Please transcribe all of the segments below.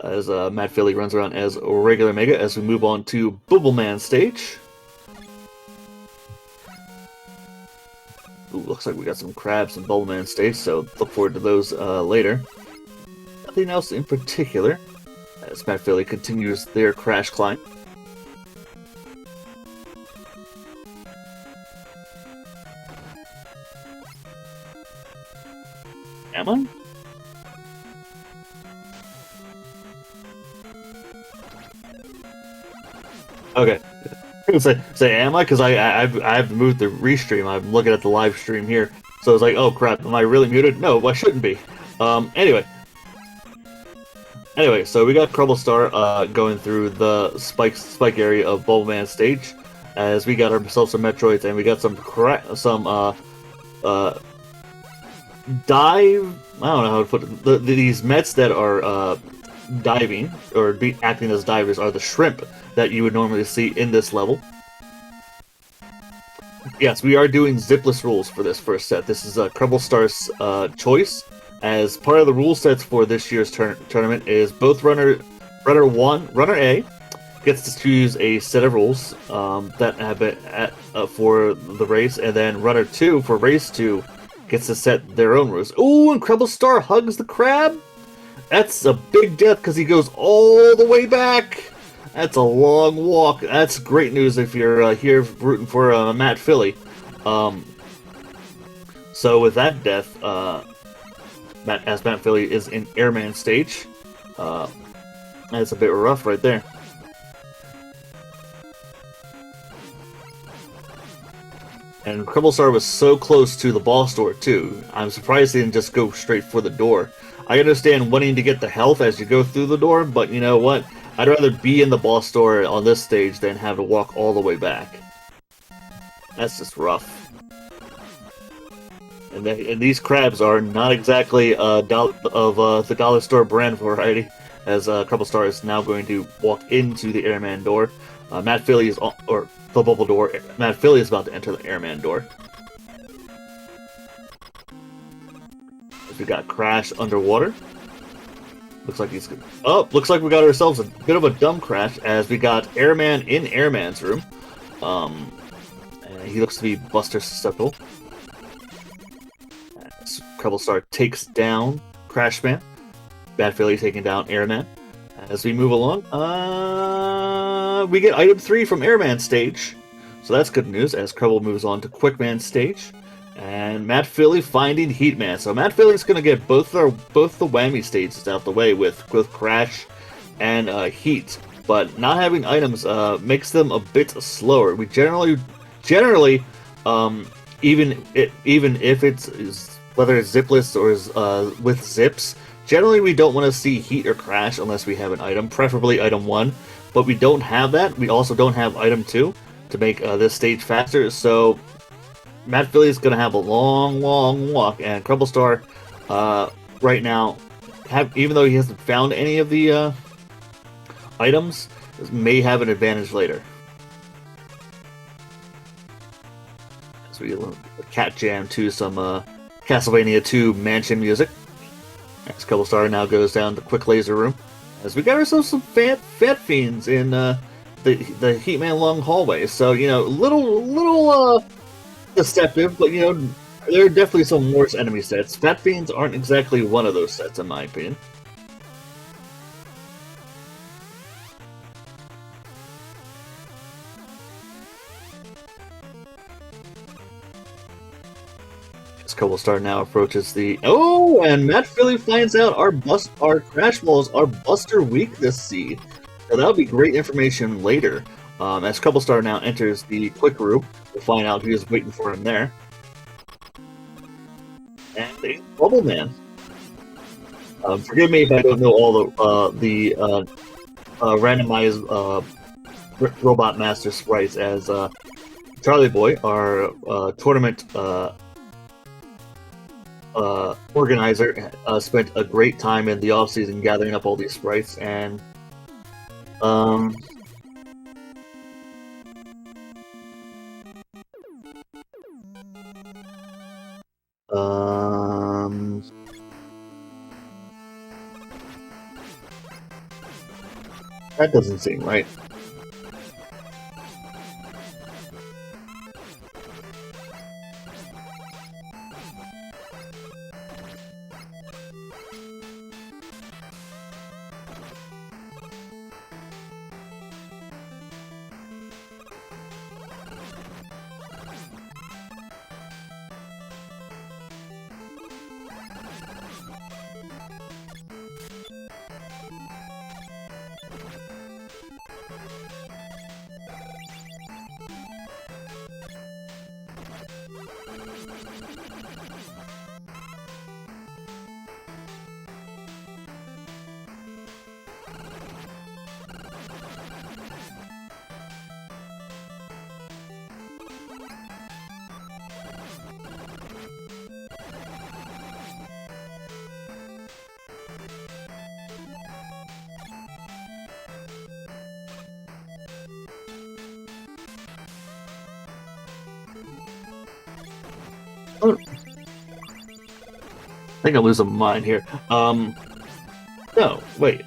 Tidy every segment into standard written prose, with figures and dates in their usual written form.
As matphilly runs around as regular Mega, as we move on to Bubbleman stage. Ooh, looks like we got some crabs in Bubbleman stage, so look forward to those later. Nothing else in particular, as matphilly continues their crash climb. Am I? Okay. Say, am I? Because I've moved the restream. I'm looking at the live stream here, so it's like, oh crap, am I really muted? No, I shouldn't be. Anyway, so we got CrebleStar going through the spike area of Bubbleman stage, as we got ourselves some Metroids, and we got some dive. I don't know how to put it. These Mets that are diving or acting as divers are the shrimp that you would normally see in this level. Yes, we are doing zipless rules for this first set. This is CrebleStar's choice. As part of the rule sets for this year's tournament is both runner A gets to choose a set of rules that have been for the race, and then runner 2 for race 2 gets to set their own rules. Ooh, and CrebleStar hugs the crab. That's a big death because he goes all the way back. That's a long walk. That's great news if you're here rooting for matphilly. So with that death, as matphilly is in Airman stage, that's a bit rough right there. And CrebleStar was so close to the boss door too. I'm surprised he didn't just go straight for the door. I understand wanting to get the health as you go through the door, but you know what? I'd rather be in the boss door on this stage than have to walk all the way back. That's just rough. And these crabs are not exactly the dollar store brand variety, as CrebleStar is now going to walk into the Airman door. matphilly is or the bubble door. matphilly is about to enter the Airman door. We got Crash underwater. Looks like he's good. Oh, looks like we got ourselves a bit of a dumb crash, as we got Airman in Airman's room. And he looks to be Buster susceptible. As CrebleStar takes down Crashman. matphilly taking down Airman. As we move along, we get item 3 from Airman stage. So that's good news, as Creble moves on to Quickman stage. And matphilly finding Heatman. So matphilly is going to get both the whammy stages out the way with Crash and Heat. But not having items makes them a bit slower. We generally, even if it's whether it's zipless or is with zips, generally we don't want to see Heat or Crash unless we have an item, preferably item 1. But we don't have that. We also don't have item 2 to make this stage faster. So Matphilly is going to have a long, long walk, and CrebleStar, right now, even though he hasn't found any of the items, may have an advantage later. So we cat jam to some Castlevania 2 mansion music. As CrebleStar now goes down the quick laser room, as we got ourselves some fat fiends in the Heatman long hallway. So little deceptive, but there are definitely some worse enemy sets. Fat fiends aren't exactly one of those sets, in my opinion. CrebleStar now approaches the and matphilly finds out our crash walls are Buster weakness seed. So that'll be great information later. As CrebleStar now enters the quick room, we'll find out who is waiting for him there. And a Bubble Man. Forgive me if I don't know all the randomized Robot Master sprites, as Charlie Boy, our tournament organizer, spent a great time in the off-season gathering up all these sprites, and that doesn't seem right. I think I'm losing my mind here. No, wait.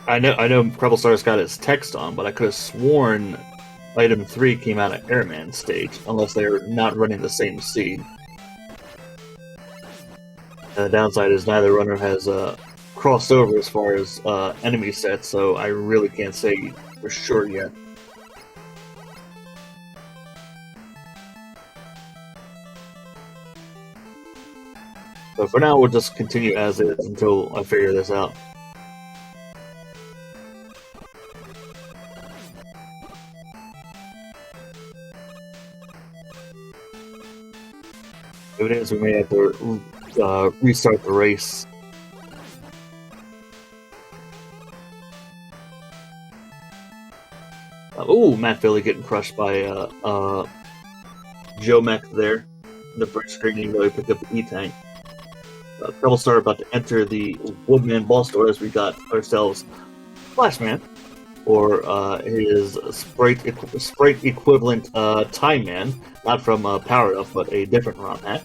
I know CrebleStar's got his text on, but I could have sworn Item 3 came out of Airman stage, unless they're not running the same seed. And the downside is neither runner has crossed over as far as enemy sets, so I really can't say for sure yet. So for now, we'll just continue as is until I figure this out. If it is, we may have to restart the race. Matphilly getting crushed by Joe Mech there. The first screen, even though he picked up the E-Tank. CrebleStar about to enter the Woodman Ball Store, as we got ourselves Flashman, or his sprite equivalent Time Man, not from Power Up, but a different ROM hack.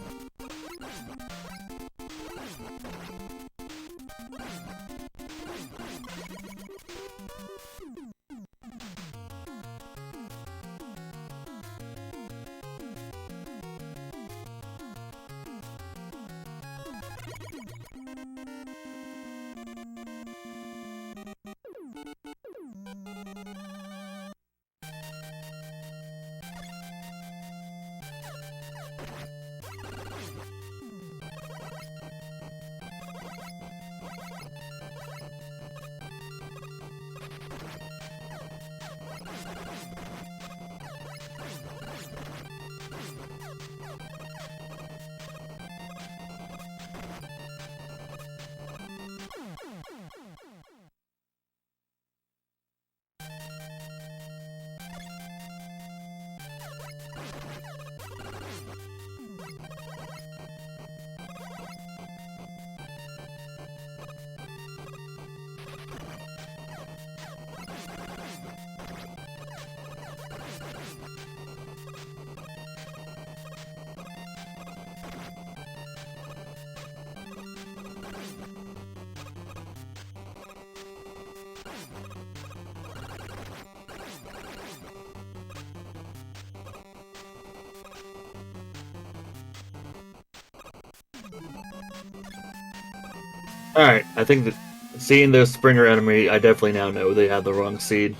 Alright, I think that seeing the Springer enemy, I definitely now know they had the wrong seed.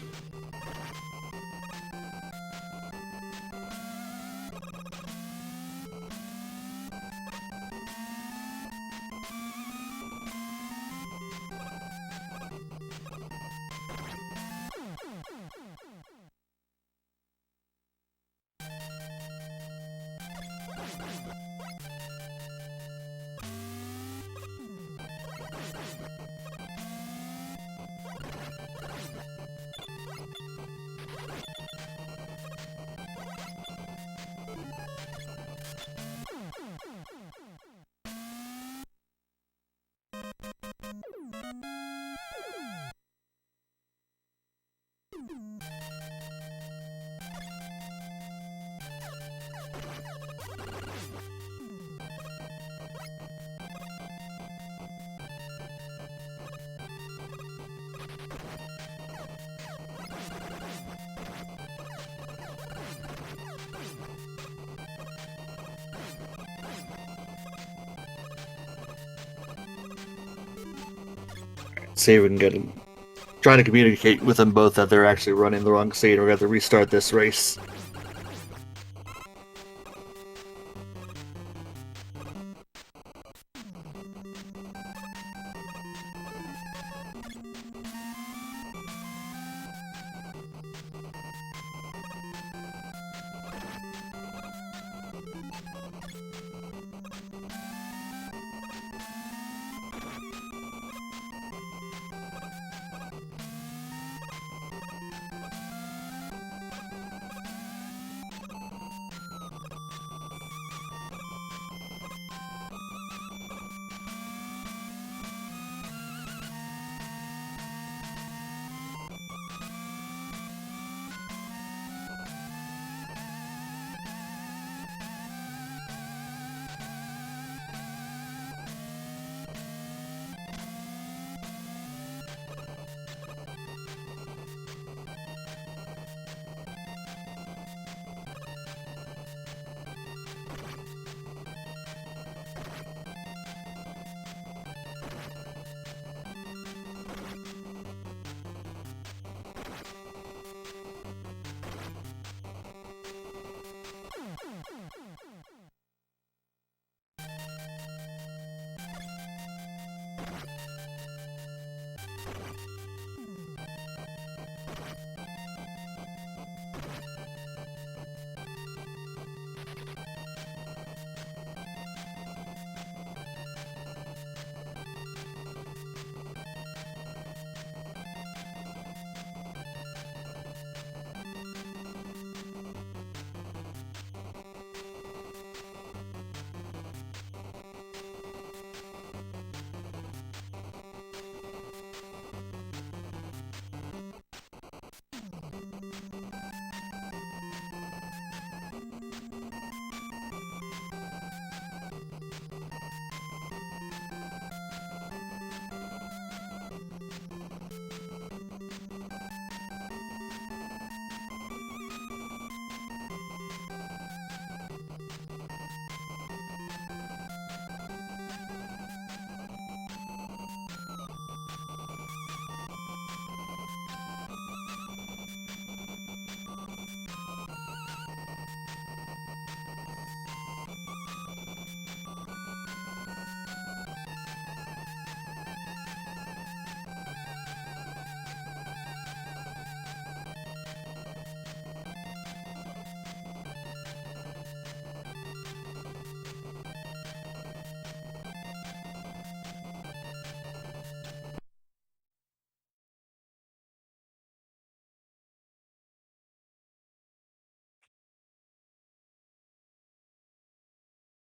See if we can get him. Trying to communicate with them both that they're actually running the wrong seed, or we have to restart this race.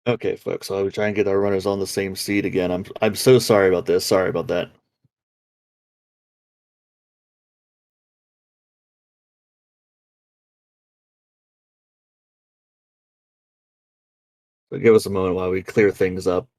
Okay, folks, so I will try and get our runners on the same seed again. I'm so sorry about this. Sorry about that. But give us a moment while we clear things up.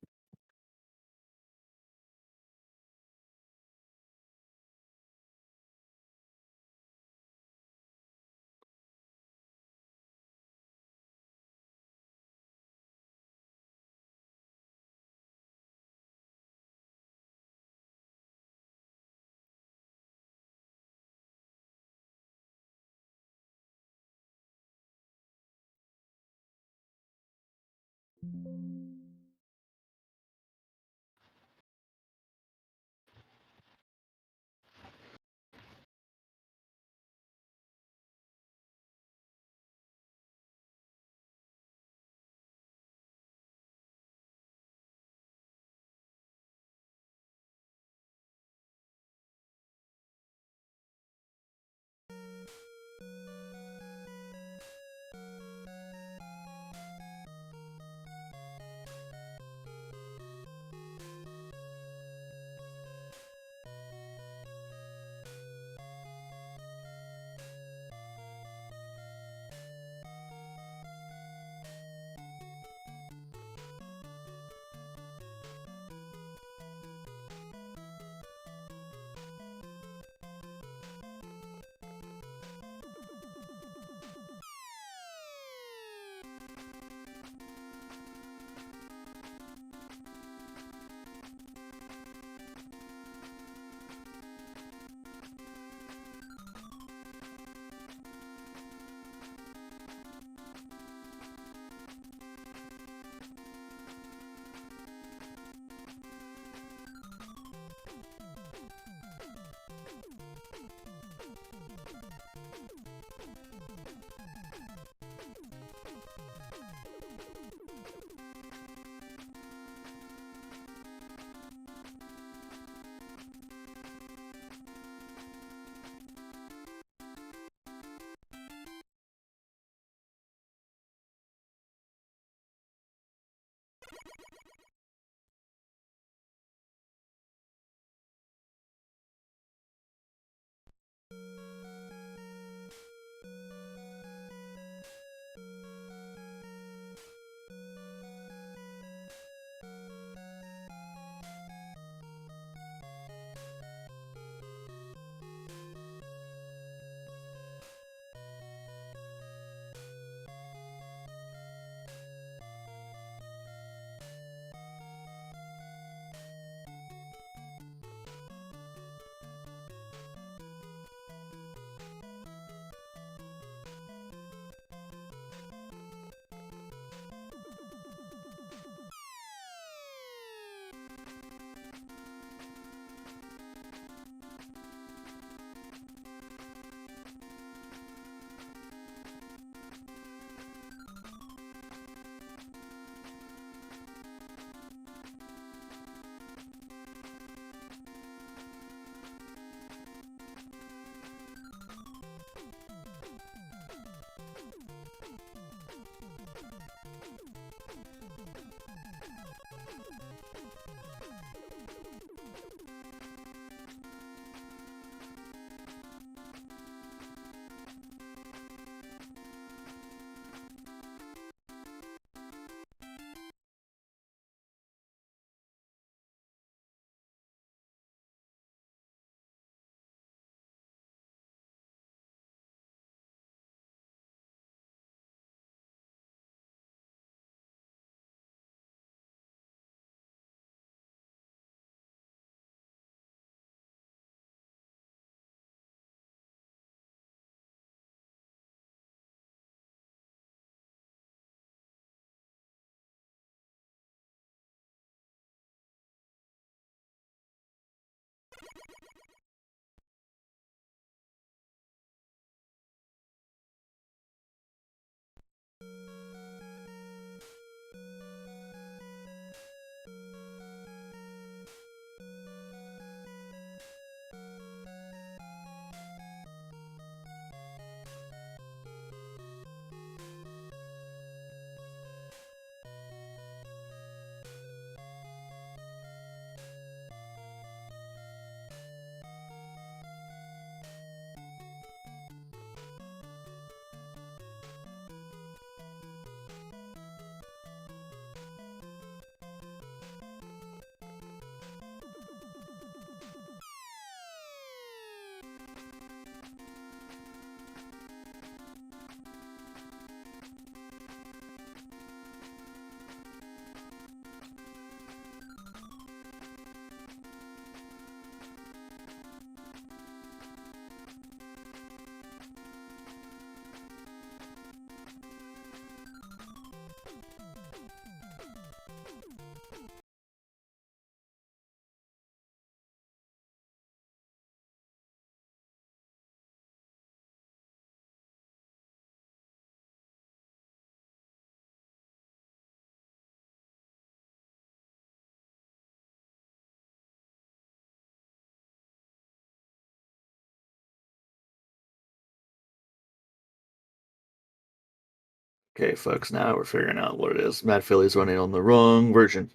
Okay, folks, now we're figuring out what it is. Matphilly's running on the wrong version.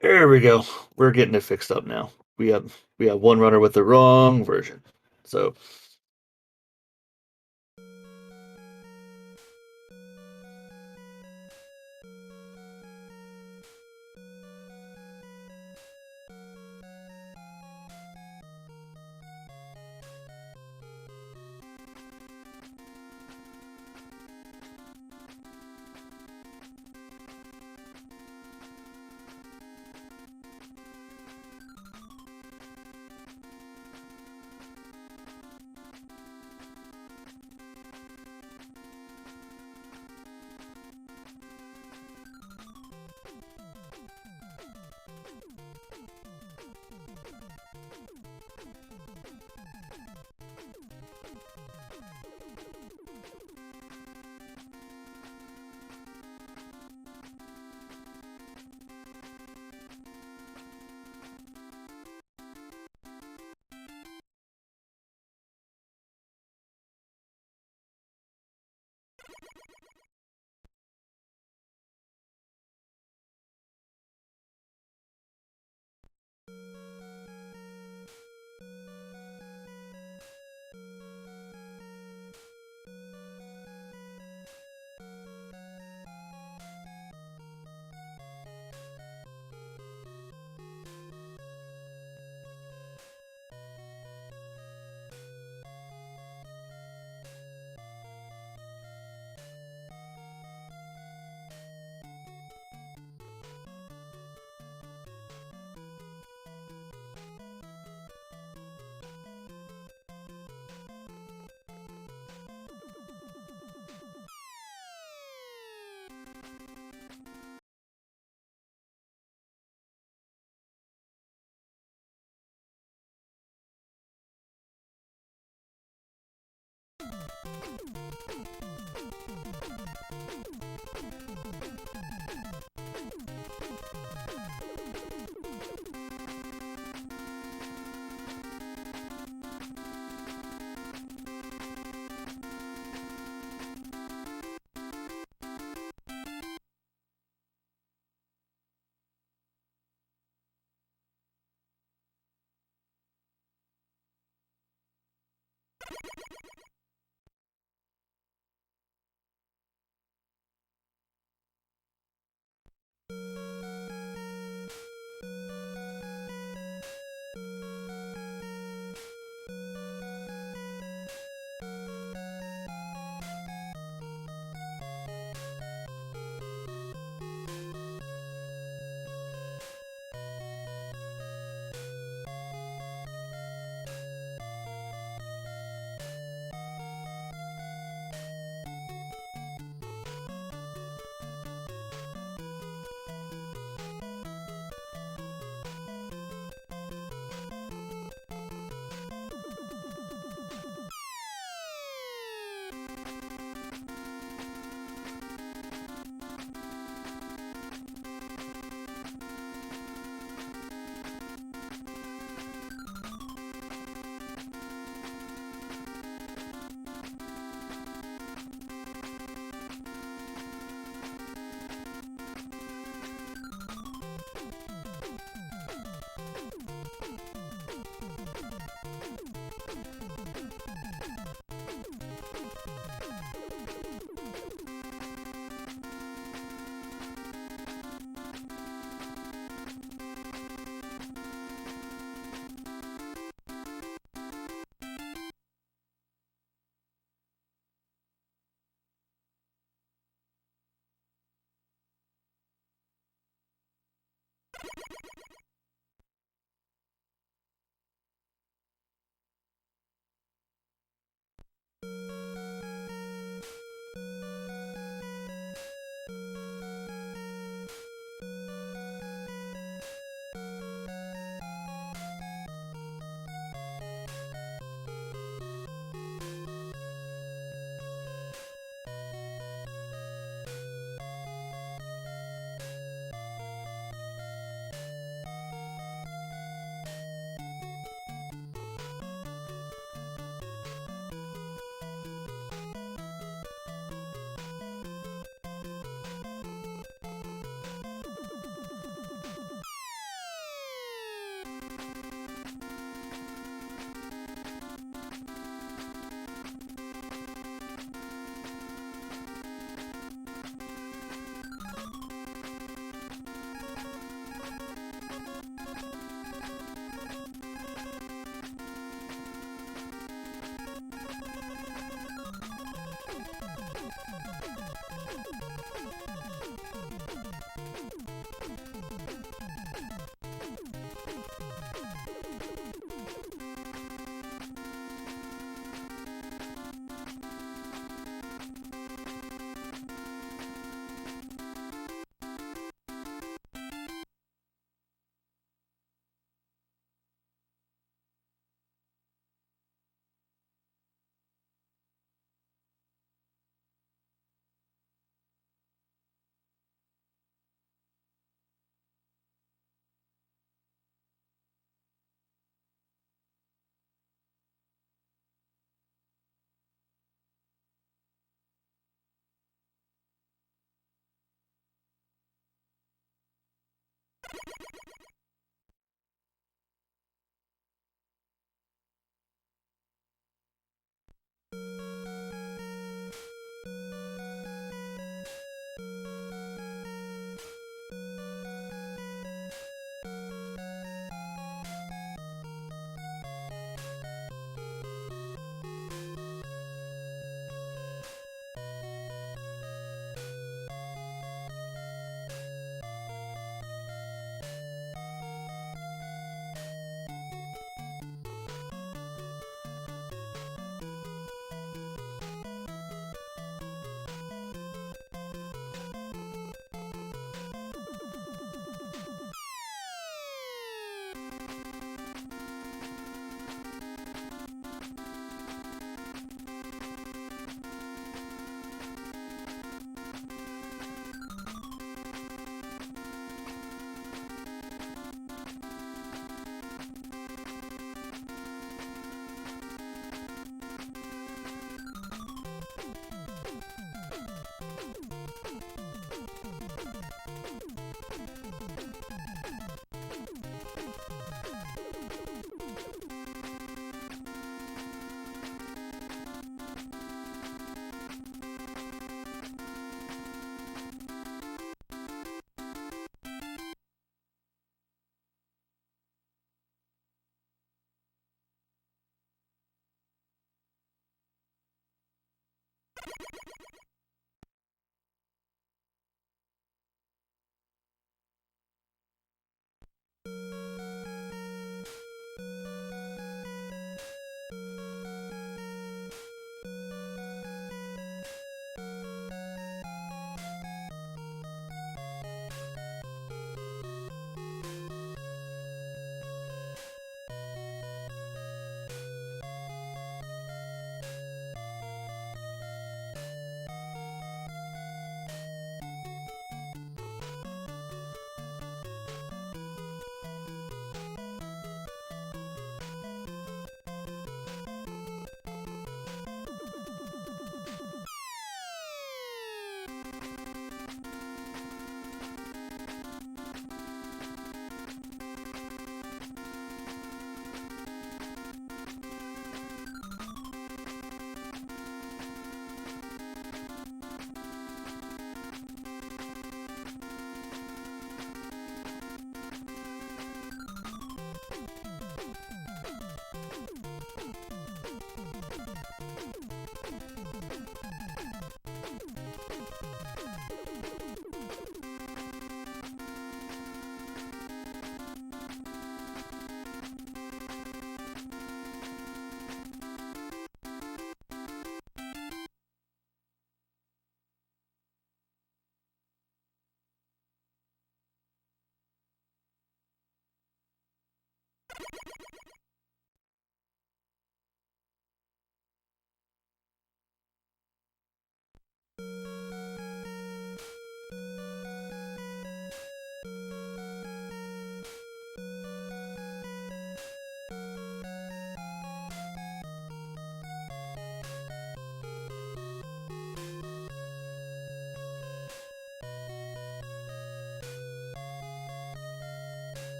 There we go. We're getting it fixed up now. We have one runner with the wrong version. So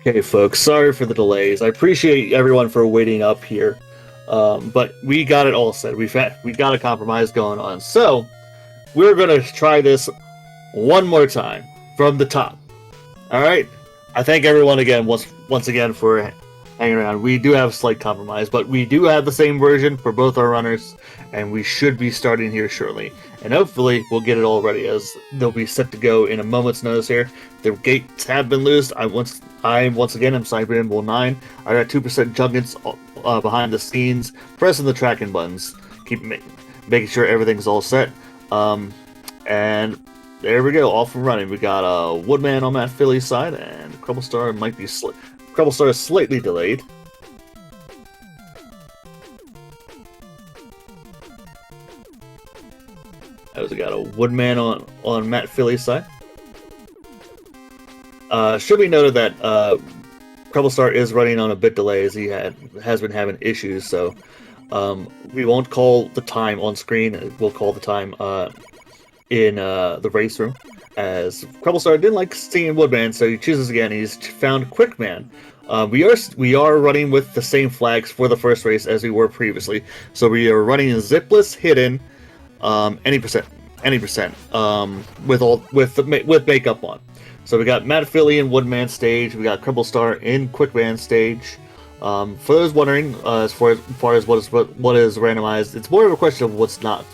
Okay, folks, sorry for the delays. I appreciate everyone for waiting up here, but we got it all set. We got a compromise going on, so we're gonna try this one more time from the top. All right. I thank everyone again once again for hanging around. We do have a slight compromise, but we do have the same version for both our runners, and we should be starting here shortly. And hopefully we'll get it all ready, as they'll be set to go in a moment's notice here. The gates have been loosed. I once again am Cyber 9. I got 2% junkets behind the scenes, pressing the tracking buttons, making sure everything's all set. And there we go, off and running. We got a Woodman on matphilly's side, and CrebleStar might be CrebleStar is slightly delayed. We got a Woodman on matphilly's side. Should be noted that CrebleStar is running on a bit delay, as he has been having issues. So we won't call the time on screen. We'll call the time in the race room, as CrebleStar didn't like seeing Woodman, so he chooses again. He's found Quickman. We are running with the same flags for the first race as we were previously. So we are running zipless, hidden, any percent, with makeup on. So we got matphilly in Woodman stage. We got CrebleStar in Quickman stage. For those wondering, as far as what is randomized, it's more of a question of what's not.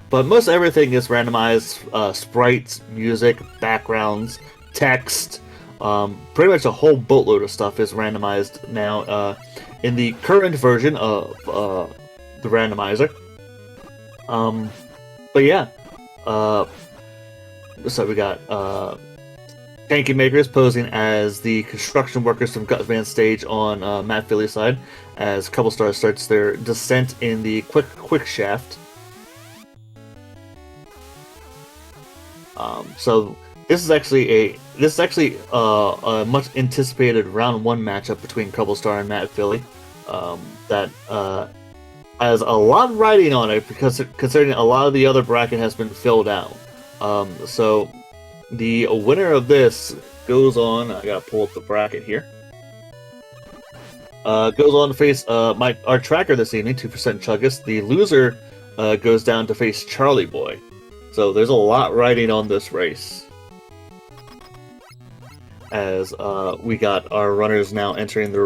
But most everything is randomized. Sprites, music, backgrounds, text. Pretty much a whole boatload of stuff is randomized now in the current version of the randomizer. But yeah, so we got Tanky Makers posing as the construction workers from Gutman stage on matphilly's side, as CrebleStar starts their descent in the quick shaft. So this is actually a much anticipated round 1 matchup between CrebleStar and matphilly that has a lot riding on it, because considering a lot of the other bracket has been filled out. So the winner of this goes on. I gotta pull up the bracket here. Goes on to face our tracker this evening, 2% Chuggus. The loser goes down to face Charlie Boy. So there's a lot riding on this race, as we got our runners now entering the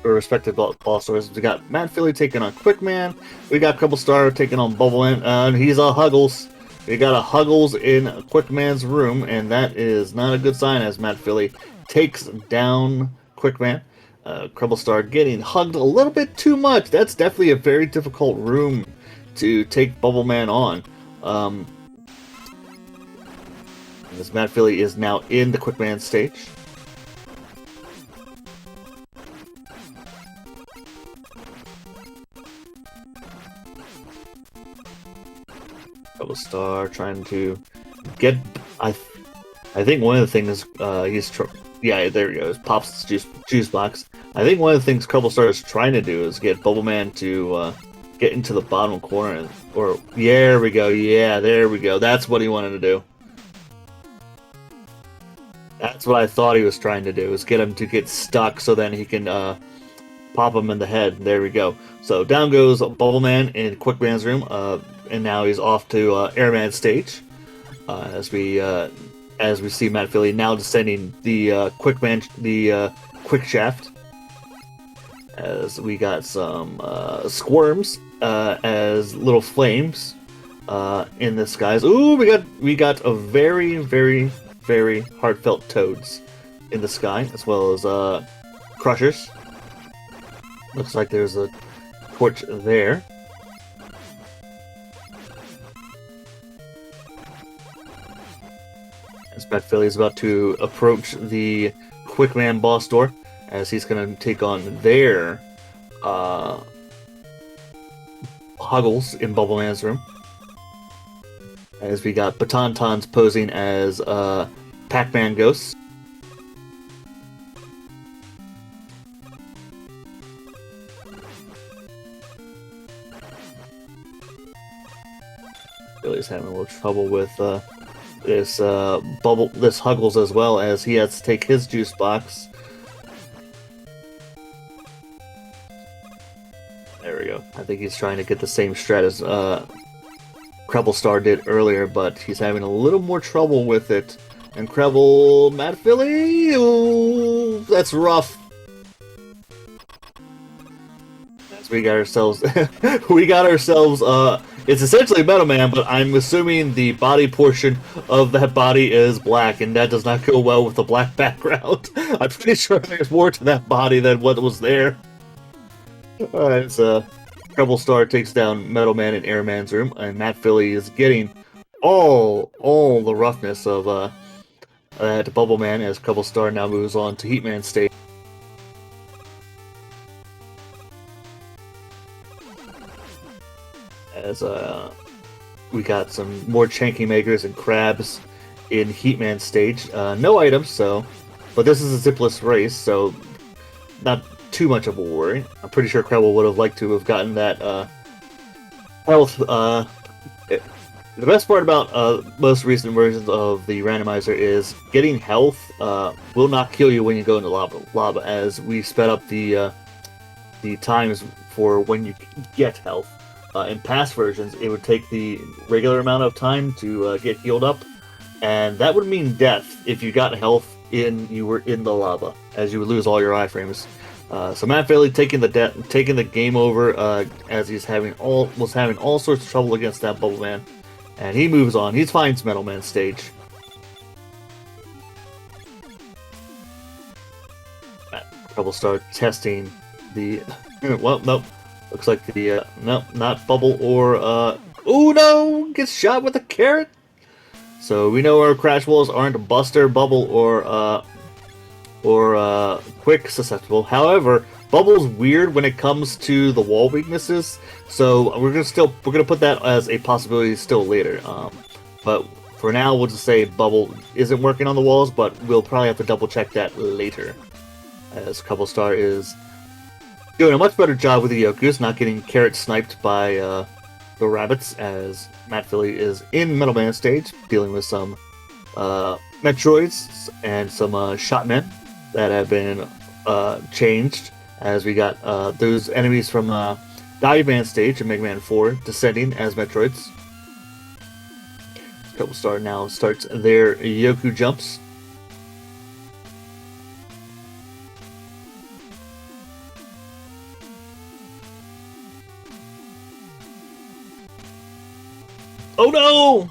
respective boss doors. We got matphilly taking on Quickman. We got CrebleStar taking on Bubbleman, and he's a Huggles. We got a Huggles in Quickman's room, and that is not a good sign, as matphilly takes down Quickman. CrebleStar getting hugged a little bit too much. That's definitely a very difficult room to take Bubbleman on. As matphilly is now in the Quickman stage. CrebleStar trying to get. I think one of the things yeah, there he goes. Pops juice box. I think one of the things CrebleStar is trying to do is get Bubbleman to get into the bottom corner. Or there we go. Yeah, there we go. That's what he wanted to do. That's what I thought he was trying to do, is get him to get stuck so then he can pop him in the head. There we go. So down goes Bubbleman in Quickman's room, and now he's off to Airman's stage. As we see matphilly now descending the quick shaft. As we got some squirms as little flames in the skies. Ooh, we got a very heartfelt toads in the sky, as well as crushers. Looks like there's a torch there. As matphilly is about to approach the Quickman boss door, as he's going to take on their Huggles in Bubbleman's room. as we got Batantons posing as Pac-Man ghosts. Billy's having a little trouble with this Huggles as well, as he has to take his juice box. There we go. I think he's trying to get the same strat as CrebleStar did earlier, but he's having a little more trouble with it. And matphilly, ooh, that's rough. As we got ourselves, it's essentially Metal Man, but I'm assuming the body portion of that body is black, and that does not go well with the black background. I'm pretty sure there's more to that body than what was there. Alright, so CrebleStar takes down Metal Man in Airman's room, and matphilly is getting all the roughness of Bubble Man as CrebleStar now moves on to Heatman stage. As we got some more Chanky Makers and Crabs in Heatman stage. No items, but this is a zipless race, so not too much of a worry. I'm pretty sure Creble would have liked to have gotten that health. The best part about most recent versions of the randomizer is getting health will not kill you when you go into lava, as we sped up the times for when you get health. In past versions, it would take the regular amount of time to get healed up, and that would mean death if you got health you were in the lava, as you would lose all your iframes. So matphilly taking the game over, as was having all sorts of trouble against that Bubble Man, and he moves on. He finds Metal Man stage. CrebleStar testing the well, nope. Looks like the nope, not Bubble or oh no, gets shot with a carrot. So we know our crash walls aren't Buster, Bubble, or Quick susceptible. However, Bubble's weird when it comes to the wall weaknesses, so we're gonna put that as a possibility still later. But for now, we'll just say Bubble isn't working on the walls, but we'll probably have to double check that later, as CrebleStar is doing a much better job with the Yokus, not getting carrot sniped by the rabbits, as matphilly is in Metal Man stage, dealing with some Metroids and some Shotmen that have been changed, as we got those enemies from Dive Man stage in Mega Man 4 descending as Metroids. CrebleStar now starts their Yoku jumps. Oh no!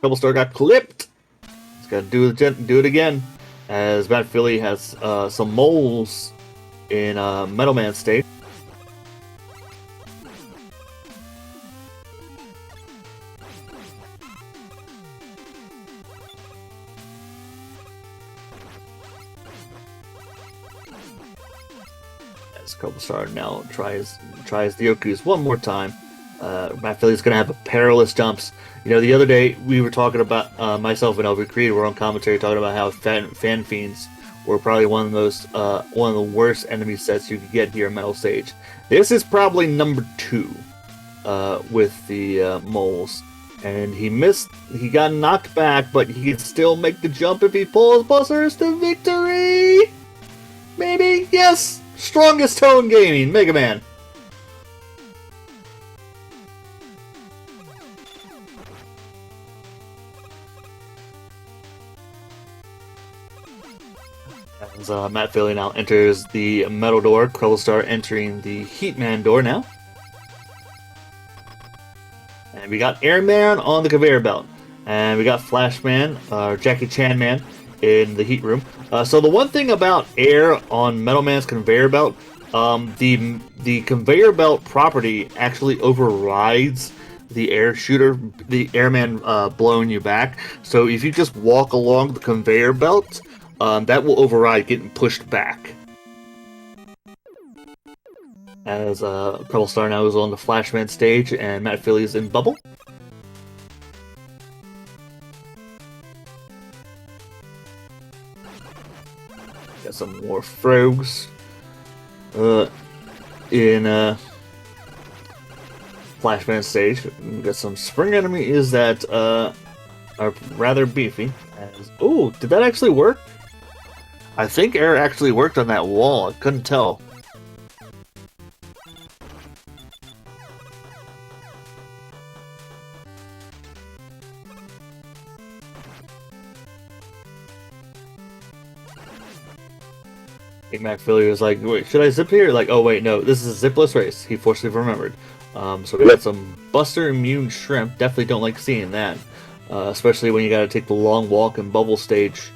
CrebleStar got clipped. He's got to do it again, as matphilly has some moles in Metal Man state. As CrebleStar now tries the Yokus one more time. matphilly's going to have a perilous jumps. You know, the other day we were talking about, myself and LV Creed were on commentary talking about how fan fiends were probably one of the worst enemy sets you could get here in Metal Stage. This is probably number 2 with the moles. And he missed, he got knocked back, but he can still make the jump if he pulls Buzzers to victory! Maybe? Yes! Strongest toe in gaming, Mega Man. As matphilly now enters the metal door, CrebleStar entering the Heatman door now. And we got Airman on the conveyor belt. And we got Flashman, or Jackie Chan Man, in the heat room. So the one thing about air on Metal Man's conveyor belt, the conveyor belt property actually overrides the air shooter, the airman blowing you back. So if you just walk along the conveyor belt, that will override getting pushed back. As CrebleStar now is on the Flashman stage and matphilly is in Bubble. some more frogs. In Flashman stage, we got some spring enemies that are rather beefy. Oh, did that actually work? I think air actually worked on that wall. I couldn't tell. matphilly was like, wait, should I zip here? Like, oh wait, no, this is a zipless race. He fortunately remembered. So we got some Buster Immune Shrimp. Definitely don't like seeing that. Especially when you gotta take the long walk and bubble stage.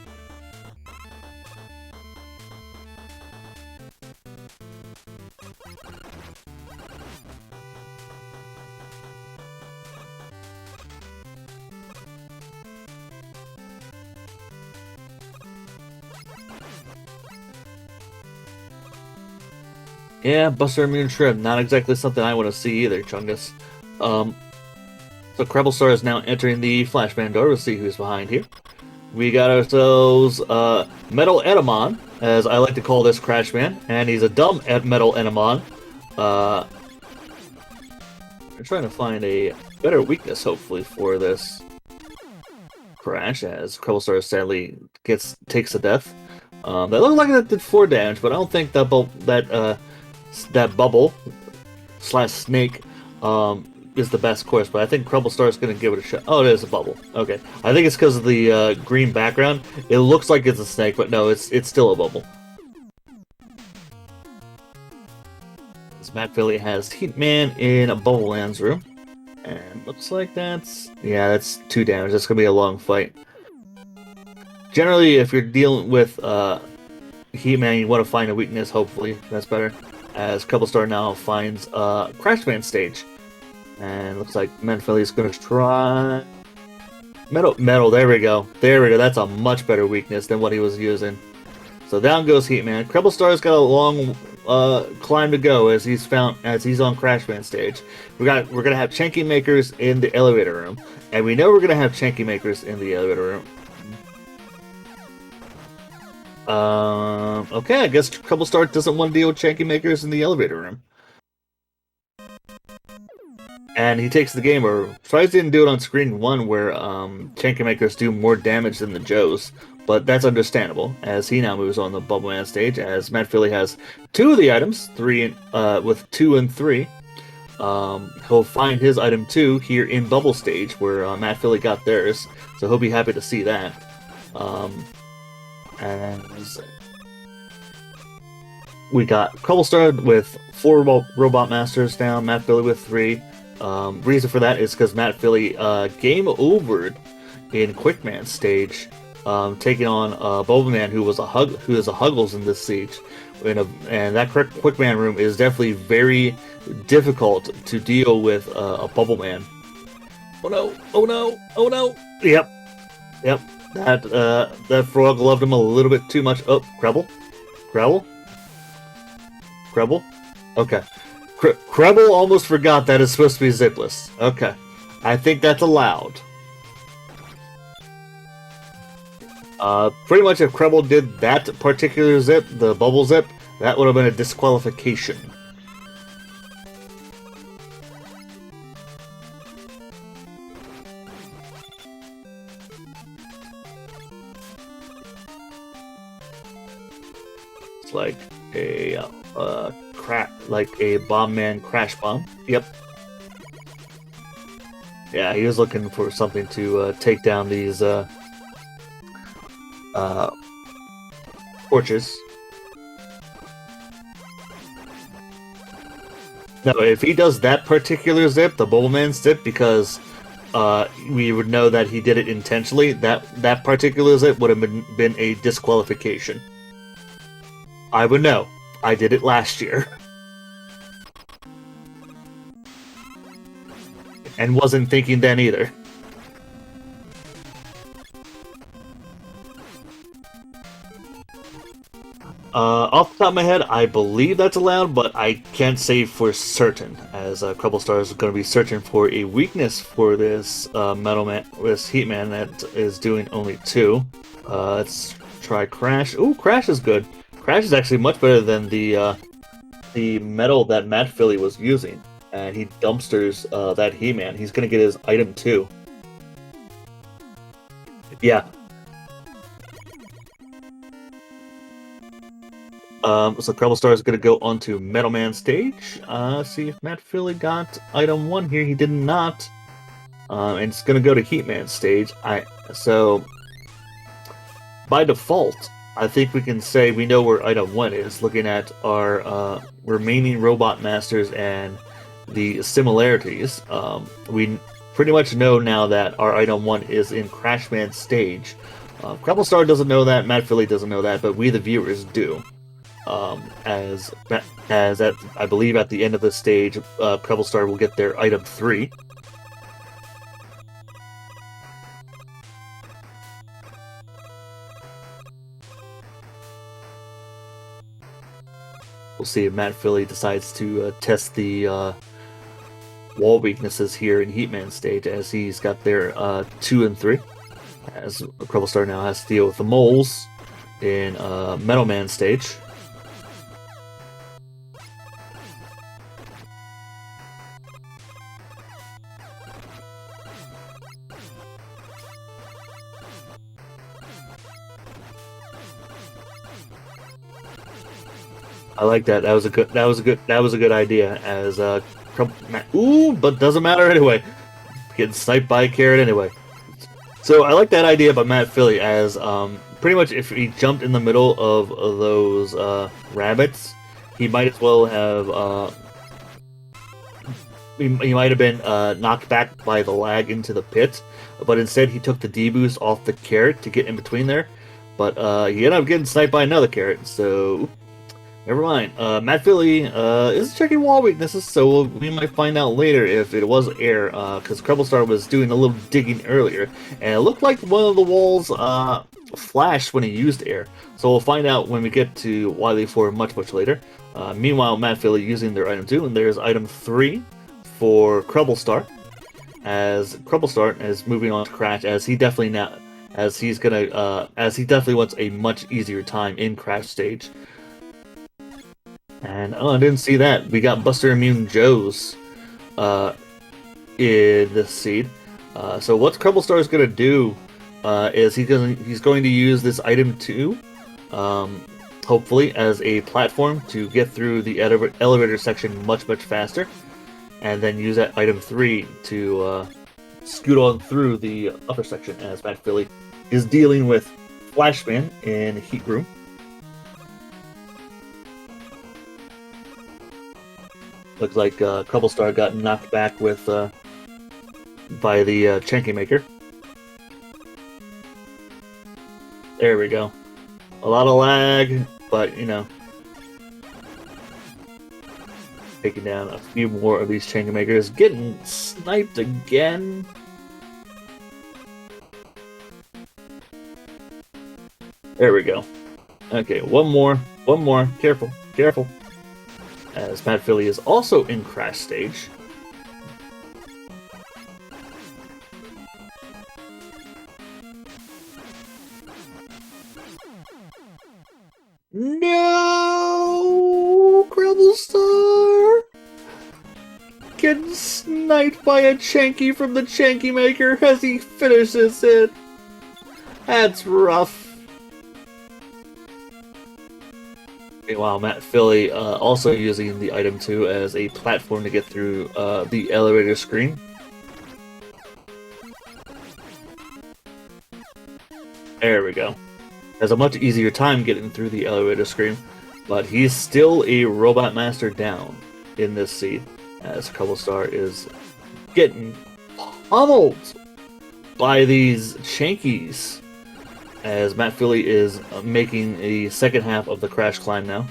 Yeah, Buster Immune Shrimp, not exactly something I want to see either, Chungus. So CrebleStar is now entering the Flashman door. We'll see who's behind here. We got ourselves Metal Edamon, as I like to call this Crashman, and he's a dumb Metal Edamon. We're trying to find a better weakness, hopefully, for this Crash, as CrebleStar sadly takes a death. That looked like that did 4 damage, but I don't think that bubble slash snake is the best course, but I think CrebleStar is going to give it a shot. Oh, it is a bubble. Okay. I think it's because of the green background. It looks like it's a snake, but no, it's still a bubble. This matphilly has Heatman in a Bubble Lands room. And looks like that's 2 damage. That's going to be a long fight. Generally, if you're dealing with Heatman, you want to find a weakness, hopefully. That's better. As CrebleStar now finds Crashman stage. And looks like matphilly is going to try... Metal, there we go. There we go, that's a much better weakness than what he was using. So down goes Heatman. CrebleStar's got a long climb to go as he's on Crashman stage. We're gonna have Chanky Makers in the elevator room. And we know we're gonna have Chanky Makers in the elevator room. Okay, I guess CrebleStar doesn't want to deal with Chanky Makers in the elevator room. And he takes the game, or tries to do it on screen 1, where Chanky Makers do more damage than the Joes. But that's understandable, as he now moves on the Bubble Man stage, as matphilly has 2 of the items, with 2 and 3. He'll find his item 2 here in Bubble stage, where matphilly got theirs, so he'll be happy to see that. And we got CrebleStar with 4 Robot Masters down, matphilly with 3. Reason for that is because matphilly game overed in Quickman stage, taking on Bulbaman, who is a Huggles in this siege, and that Quickman room is definitely very difficult to deal with a Bubbleman. Oh no! Oh no! Oh no! Yep. That frog loved him a little bit too much. Oh, Kreble? Okay. Kreble almost forgot that it's supposed to be zipless. Okay. I think that's allowed. Pretty much if Kreble did that particular zip, the bubble zip, that would have been a disqualification. It's like a bomb man crash bomb. Yep. Yeah, he was looking for something to take down these torches. No, if he does that particular zip, the Bubbleman zip, because we would know that he did it intentionally, that particular zip would have been a disqualification. I would know. I did it last year. And wasn't thinking then either. Off the top of my head, I believe that's allowed, but I can't say for certain, as CrebleStar is going to be searching for a weakness for this this Heatman that is doing only 2. Let's try Crash. Ooh, Crash is good. Crash is actually much better than the metal that matphilly was using, and he dumpsters that He-Man. He's gonna get his item 2. Yeah. So CrebleStar is gonna go onto Metal Man stage. See if matphilly got item 1 here. He did not. And it's gonna go to Heatman stage. So by default, I think we can say we know where item 1 is, looking at our remaining Robot Masters and the similarities. We pretty much know now that our item 1 is in Crashman stage. CrebleStar doesn't know that, matphilly doesn't know that, but we the viewers do. As at, I believe at the end of the stage, CrebleStar will get their item 3. We'll see if matphilly decides to test the wall weaknesses here in Heatman stage, as he's got their 2 and 3. As CrebleStar now has to deal with the moles in Metal Man stage. I like that. That was a good idea. As ooh, but doesn't matter anyway. Getting sniped by a carrot anyway. So I like that idea about matphilly, as pretty much if he jumped in the middle of those rabbits, he might as well have he might have been knocked back by the lag into the pit, but instead he took the D-boost off the carrot to get in between there. But he ended up getting sniped by another carrot, so never mind. matphilly is checking wall weaknesses, so we might find out later if it was air, because CrebleStar was doing a little digging earlier, and it looked like one of the walls flashed when he used air. So we'll find out when we get to Wily 4 much later. Meanwhile, matphilly using their item 2, and there's item 3 for CrebleStar, as CrebleStar is moving on to Crash, as he definitely wants a much easier time in Crash stage. And I didn't see that. We got Buster Immune Joe's in this seed. So what CrebleStar is going to do is he's going to use this item 2, hopefully, as a platform to get through the elevator section much faster, and then use that item 3 to scoot on through the upper section, as matphilly is dealing with Flashman in Heat Room. Looks like CrebleStar got knocked back with by the Chanky Maker. There we go. A lot of lag, but you know, taking down a few more of these Chanky Makers. Getting sniped again. There we go. Okay, one more. Careful. As matphilly is also in Crash stage. No! CrebleStar! Getting sniped by a Chanky from the Chanky Maker as he finishes it. That's rough. Meanwhile, matphilly also using the item 2 as a platform to get through the elevator screen. There we go. Has a much easier time getting through the elevator screen, but he's still a Robot Master down in this seed, as CrebleStar is getting pummeled by these Chankies, as matphilly is making the second half of the Crash climb now.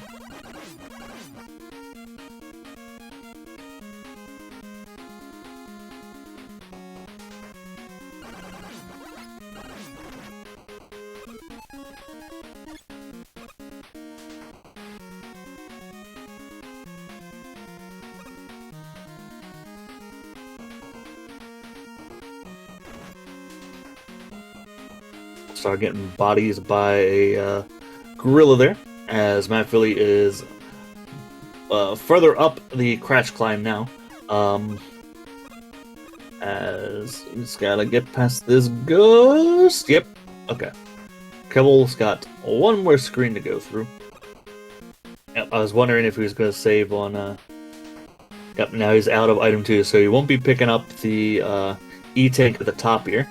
Start getting bodies by a gorilla there. as matphilly is further up the crash climb now. As he's gotta get past this ghost. Yep. Okay. Keble's got one more screen to go through. Yep, I was wondering if he was gonna save on. Yep. Now he's out of item 2, so he won't be picking up the E-tank at the top here.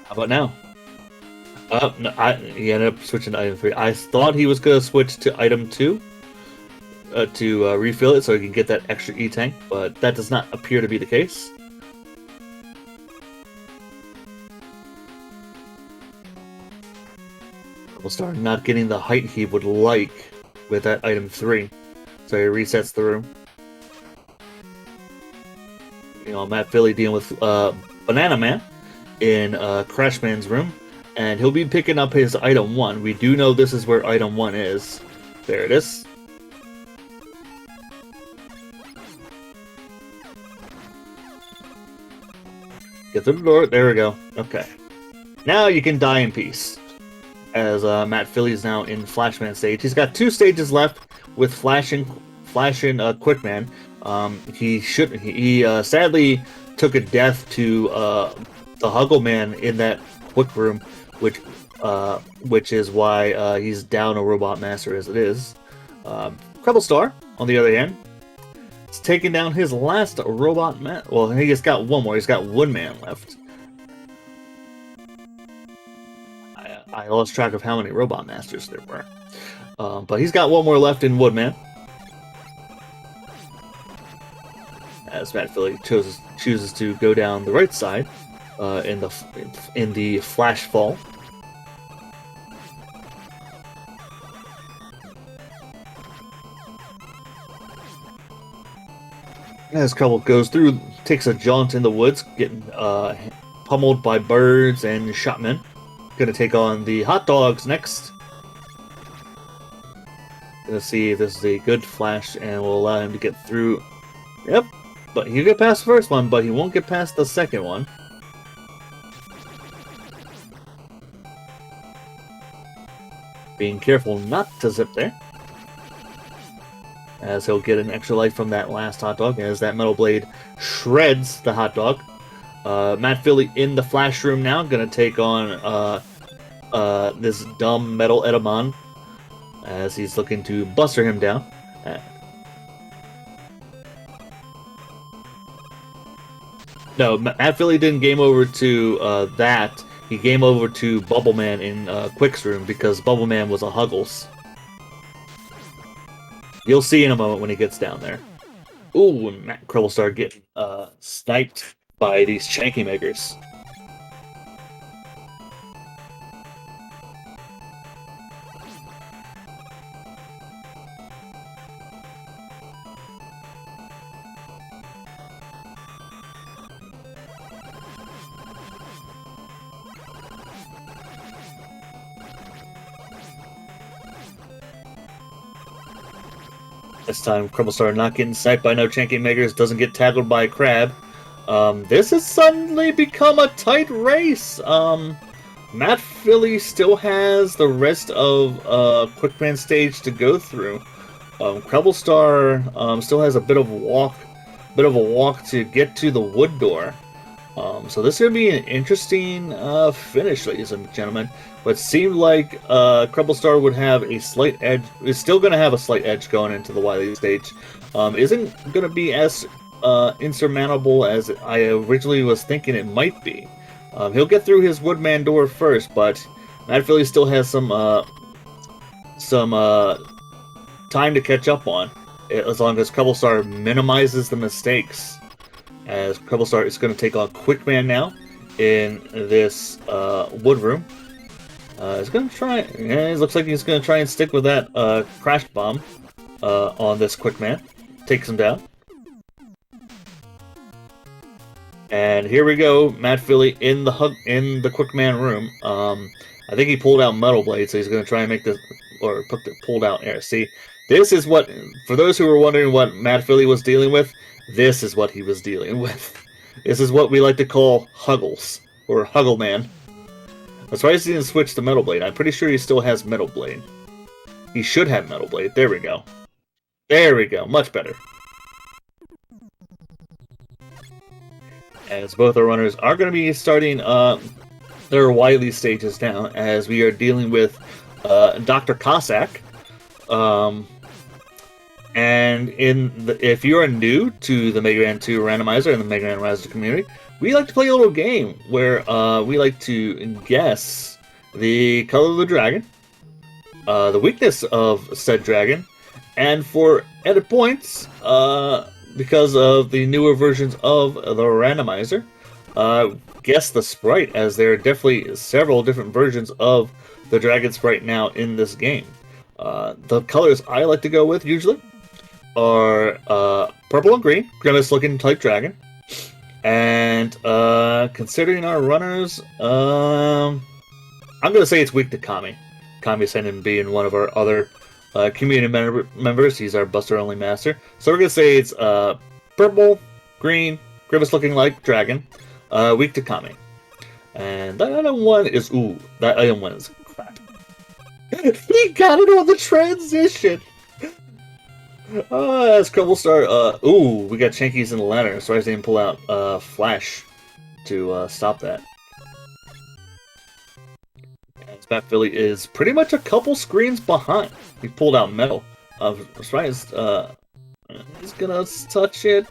How about now? No, he ended up switching to item 3. I thought he was going to switch to item 2 to refill it so he can get that extra E-tank, but that does not appear to be the case. CrebleStar not getting the height he would like with that item 3, so he resets the room. You know, matphilly dealing with Banana Man in Crashman's room, and he'll be picking up his item 1. We do know this is where item 1 is. There it is. Get through the door. There we go. Okay. Now you can die in peace. As matphilly is now in Flashman stage. He's got 2 stages left with Flash and Quickman. He sadly took a death to the Huggle Man in that quick room, which is why he's down a Robot Master as it is. CrebleStar, on the other hand, is taking down his last Robot Man. Well, he's got one more. He's got Woodman left. I lost track of how many Robot Masters there were. But he's got one more left in Woodman. As matphilly chooses to go down the right side in the Flash Fall. As Creble goes through, takes a jaunt in the woods, getting pummeled by birds and shotmen. Gonna take on the hot dogs next. Gonna see if this is a good flash and will allow him to get through. Yep, but he'll get past the first one, but he won't get past the second one. Being careful not to zip there. As he'll get an extra life from that last hot dog, as that metal blade shreds the hot dog. matphilly in the flash room now, gonna take on this dumb metal Edamon, as he's looking to buster him down. No, matphilly didn't game over to that. He game over to Bubbleman in Quick's room because Bubbleman was a Huggles. You'll see in a moment when he gets down there. Ooh, and CrebleStar getting sniped by these Chanky Makers. This time, CrebleStar not getting sniped by no Chanky Makers, doesn't get tackled by a crab. This has suddenly become a tight race. matphilly still has the rest of Quickman stage to go through. CrebleStar still has a bit of a walk to get to the wood door. So this is going to be an interesting finish, ladies and gentlemen. But it seemed like CrebleStar would have a slight edge. Is still going to have a slight edge going into the Wily stage. Isn't going to be as insurmountable as I originally was thinking it might be. He'll get through his Woodman door first, but matphilly still has some time to catch up on, as long as CrebleStar minimizes the mistakes. As CrebleStar is going to take on Quickman now in this wood room. He's going to try. It looks like he's going to try and stick with that crash bomb on this Quickman. Takes him down. And here we go, matphilly in the Quickman room. I think he pulled out Metal Blade, so he's going to try and make this, or pulled out air. See, this is what, for those who were wondering what matphilly was dealing with, this is what he was dealing with. This is what we like to call Huggles, or Huggleman. I'm surprised he didn't switch to Metal Blade. I'm pretty sure he still has Metal Blade. He should have Metal Blade. There we go. There we go. Much better. As both our runners are going to be starting their Wily stages now, as we are dealing with Dr. Cossack. And if you are new to the Mega Man 2 Randomizer and the Mega Man Randomizer community, we like to play a little game where we like to guess the color of the dragon, the weakness of said dragon, and for edit points, because of the newer versions of the Randomizer, guess the sprite, as there are definitely several different versions of the dragon sprite now in this game. The colors I like to go with usually are purple and green, grimace-looking type dragon. And considering our runners, I'm going to say it's weak to Kami. Kami Senin being one of our other community members. He's our Buster-only master. So we're going to say it's purple, green, grimace-looking like dragon, weak to Kami. And that item one is... Ooh, that item one is crap. He got it on the transition! As CrebleStar, ooh, we got Chankies in the ladder. Sorry I didn't pull out Flash to stop that. As matphilly is pretty much a couple screens behind. He pulled out Metal. Surprised, he's gonna touch it.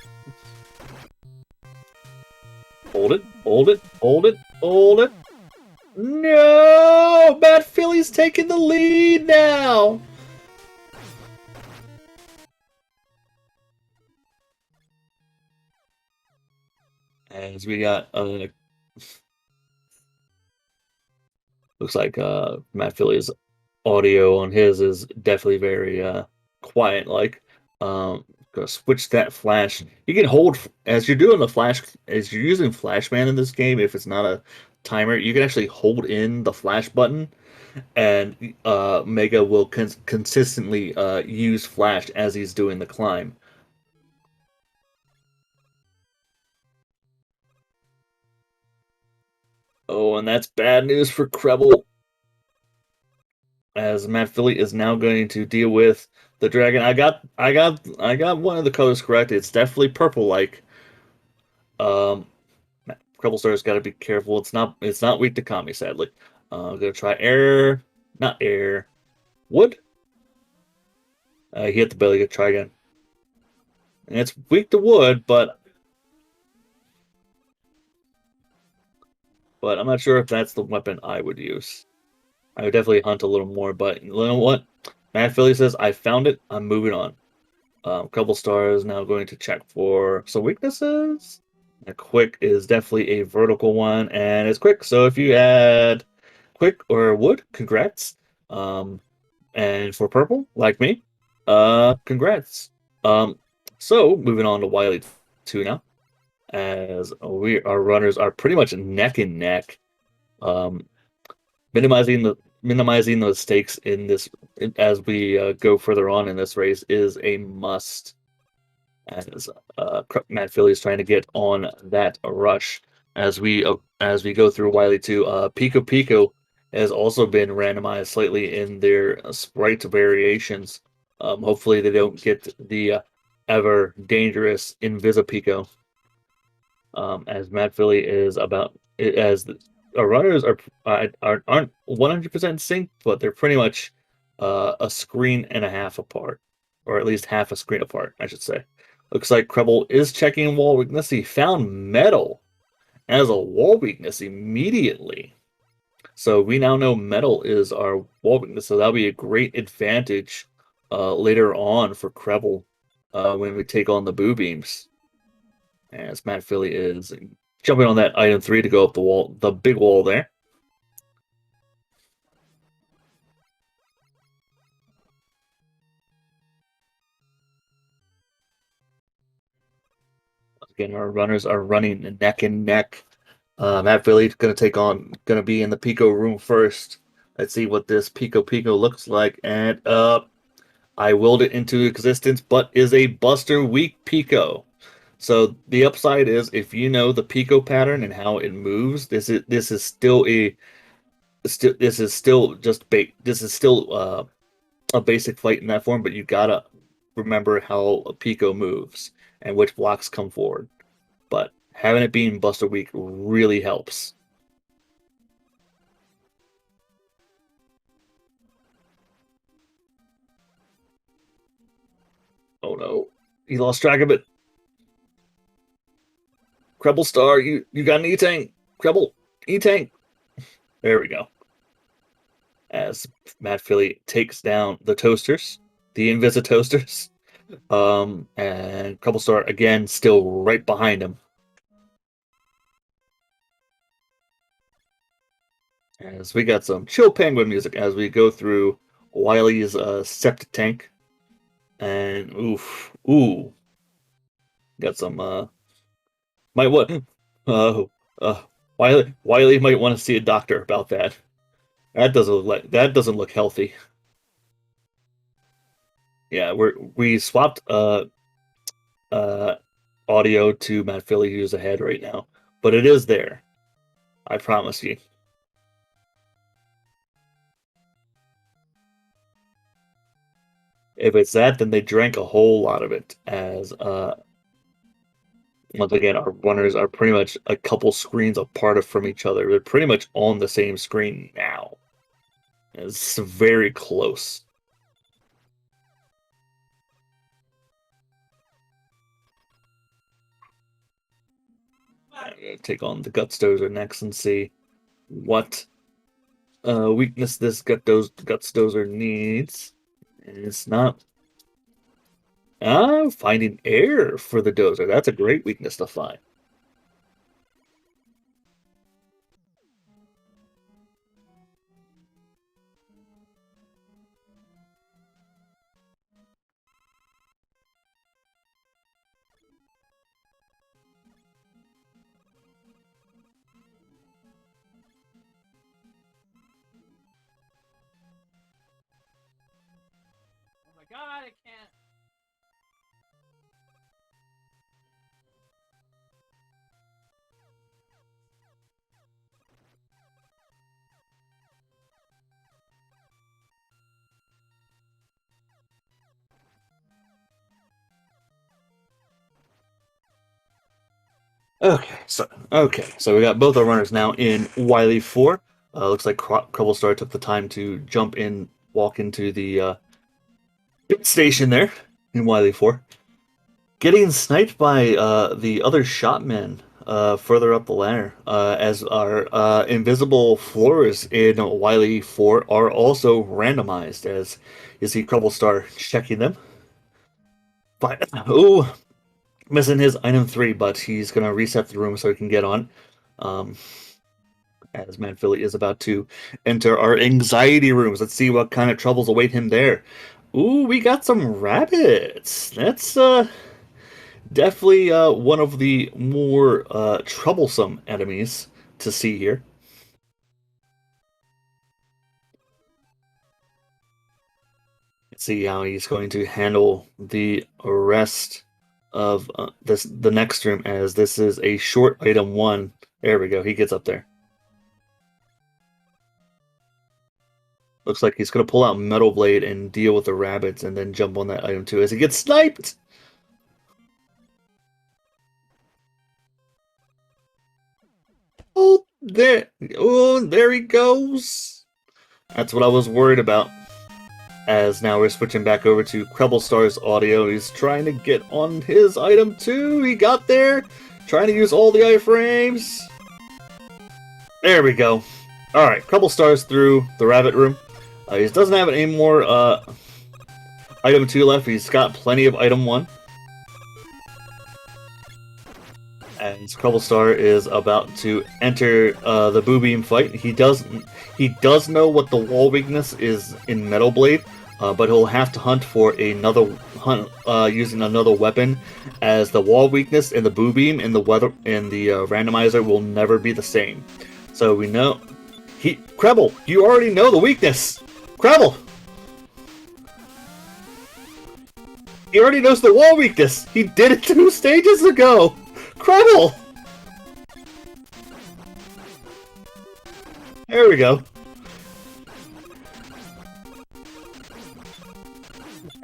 Hold it, hold it, hold it, hold it. No! matphilly's taking the lead now! As we got, looks like matphilly's audio on his is definitely very quiet-like. Gonna switch that flash. You can hold as you're doing the flash, as you're using Flashman in this game. If it's not a timer, you can actually hold in the flash button, and Mega will consistently use flash as he's doing the climb. Oh, and that's bad news for Kreble, as matphilly is now going to deal with the dragon. I got one of the colors correct. It's definitely purple-like. CrebleStar's got to be careful. It's not weak to Kami, sadly. I'm gonna try air, not air, wood. He hit the belly. Gonna try again. And it's weak to wood, but I'm not sure if that's the weapon I would use. I would definitely hunt a little more, but you know what? matphilly says, I found it, I'm moving on. CrebleStar is now going to check for some weaknesses. And quick is definitely a vertical one, and it's quick. So if you add quick or wood, congrats. And for purple, like me, congrats. So moving on to Wily 2 now, as our runners are pretty much neck and neck. Minimizing the stakes in this as we go further on in this race is a must. As matphilly is trying to get on that rush as we go through Wily 2. Pico Pico has also been randomized slightly in their sprite variations. Hopefully they don't get the ever dangerous Invisipico. As matphilly is about as our runners aren't 100% synced, but they're pretty much a screen and a half apart, or at least half a screen apart, I should say. Looks like Kreble is checking wall weakness. He found Metal as a wall weakness immediately. So we now know Metal is our wall weakness, so that'll be a great advantage later on for Kreble when we take on the Boo Beams. As matphilly is jumping on that item 3 to go up the wall, the big wall there. Again, our runners are running neck and neck. matphilly gonna be in the Pico room first. Let's see what this Pico looks like. And I willed it into existence, but is a Buster weak Pico. So the upside is if you know the Pico pattern and how it moves, this is still a this is still just this is still a basic fight in that form, but you gotta remember how a Pico moves and which blocks come forward. But having it being Buster Weak really helps. Oh no, he lost track of it. CrebleStar, you got an E-Tank. Creble, E-Tank. There we go. As matphilly takes down the Toasters, the Invisitoasters. And CrebleStar again still right behind him. As we got some chill penguin music as we go through Wily's septic tank. And ooh. Got some might what Wily might want to see a doctor about that. That doesn't look healthy. Yeah, we swapped audio to matphilly, who's ahead right now, but it is there. I promise you. If it's that, then they drank a whole lot of it. As once again, our runners are pretty much a couple screens apart from each other. They're pretty much on the same screen now. It's very close. I'm gonna take on the Gutstozer next and see what weakness this Gutstozer needs. And it's not. Finding air for the Dozer. That's a great weakness to find. Oh my god, I can't. So we got both our runners now in Wily 4. Looks like CrebleStar took the time to jump in, walk into the pit station there in Wily 4. Getting sniped by the other shotmen further up the ladder, as our invisible floors in Wily 4 are also randomized, as you see CrebleStar checking them. But, missing his item 3, but he's going to reset the room so he can get on. As matphilly is about to enter our anxiety rooms. Let's see what kind of troubles await him there. Ooh, we got some rabbits. That's definitely one of the more troublesome enemies to see here. Let's see how he's going to handle the rest of the next room, as this is a short item 1. There we go. He gets up there. Looks like he's going to pull out Metal Blade and deal with the rabbits and then jump on that item 2 as he gets sniped! Oh, there he goes! That's what I was worried about. As now we're switching back over to CrebleStar's audio. He's trying to get on his item 2. He got there! Trying to use all the iframes. There we go. Alright, CrebleStar's through the rabbit room. He doesn't have any more item 2 left. He's got plenty of item 1. And CrebleStar is about to enter the Boo Beam fight. He does know what the wall weakness is in Metal Blade, but he'll have to hunt for using another weapon, as the wall weakness and the Boo Beam and the randomizer will never be the same. So we know Creble, you already know the weakness. Creble! He already knows the wall weakness! He did it 2 stages ago! Creble! There we go.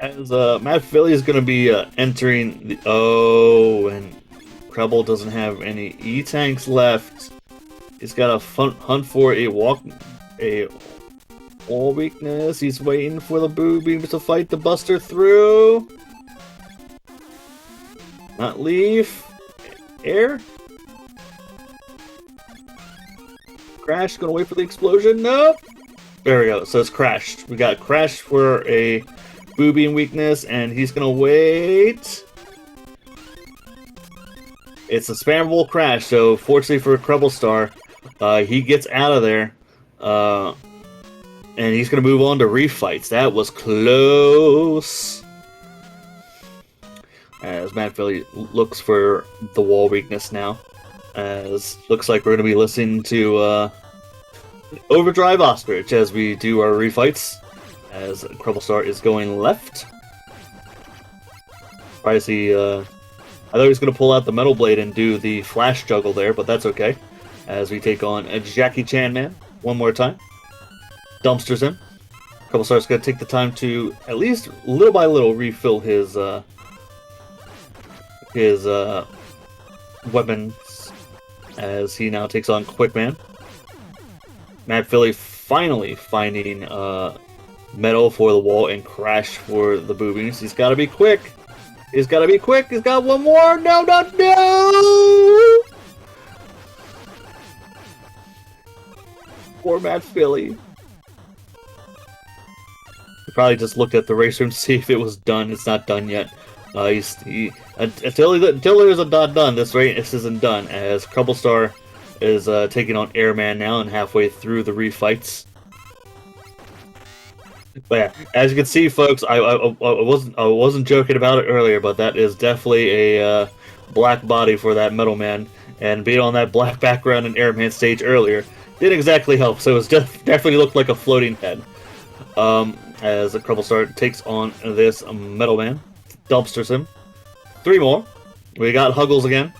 As matphilly is going to be entering the... Oh, and Kreble doesn't have any E-tanks left. He's got to hunt for a wall weakness. He's waiting for the boo beams to fight the buster through. Not leaf. Air. Crash. Gonna wait for the explosion. Nope. There we go. So it's crashed. We got crash for a boo beam weakness, and he's gonna wait. It's a spammable crash, so fortunately for CrebleStar, he gets out of there, and he's going to move on to refights. That was close. As matphilly looks for the wall weakness now, as looks like we're going to be listening to Overdrive Ostrich as we do our refights, as CrebleStar is going left. Probably see, I thought he was going to pull out the Metal Blade and do the flash juggle there, but that's okay. As we take on a Jackie Chan Man one more time. Dumpsters him. CrebleStar's going to take the time to, at least little by little, refill his weapons, as he now takes on Quickman. matphilly finally finding metal for the wall and crash for the boobies. He's got to be quick. He's got to be quick. He's got one more. No, no, no! Poor matphilly. He probably just looked at the race room to see if it was done. It's not done yet. Until there's a dot done, this race isn't done, as CrebleStar is taking on Airman now and halfway through the refights. But yeah, as you can see, folks, I wasn't joking about it earlier, but that is definitely a black body for that Metal Man, and being on that black background in Airman stage earlier didn't exactly help. So it was definitely looked like a floating head. As the CrebleStar takes on this Metal Man, dumpsters him. 3 more. We got Huggles again.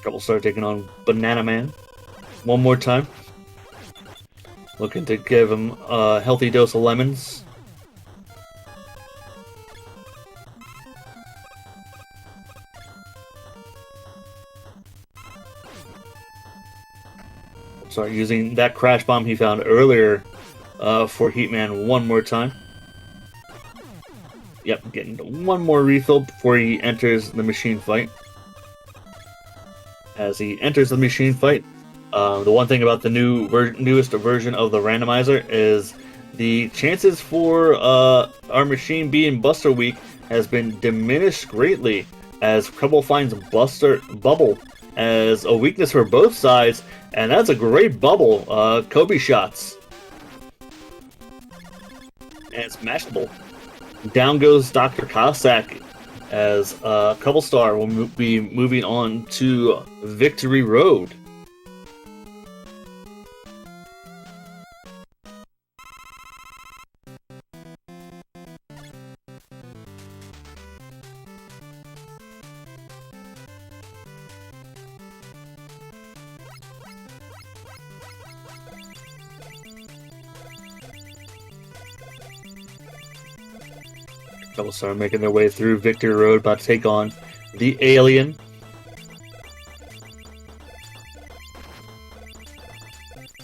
CrebleStar taking on Banana Man one more time. Looking to give him a healthy dose of lemons. Start using that crash bomb he found earlier for Heatman one more time. Yep, getting one more refill before he enters the machine fight. As he enters the machine fight, the one thing about the newest version of the randomizer is the chances for our machine being Buster weak has been diminished greatly, as Kreble finds Bubble as a weakness for both sides, and that's a great bubble. Kobe shots. And it's mashable. Down goes Dr. Cossack, as CrebleStar will be moving on to Victory Road. CrebleStar making their way through Victory Road, about to take on the Alien.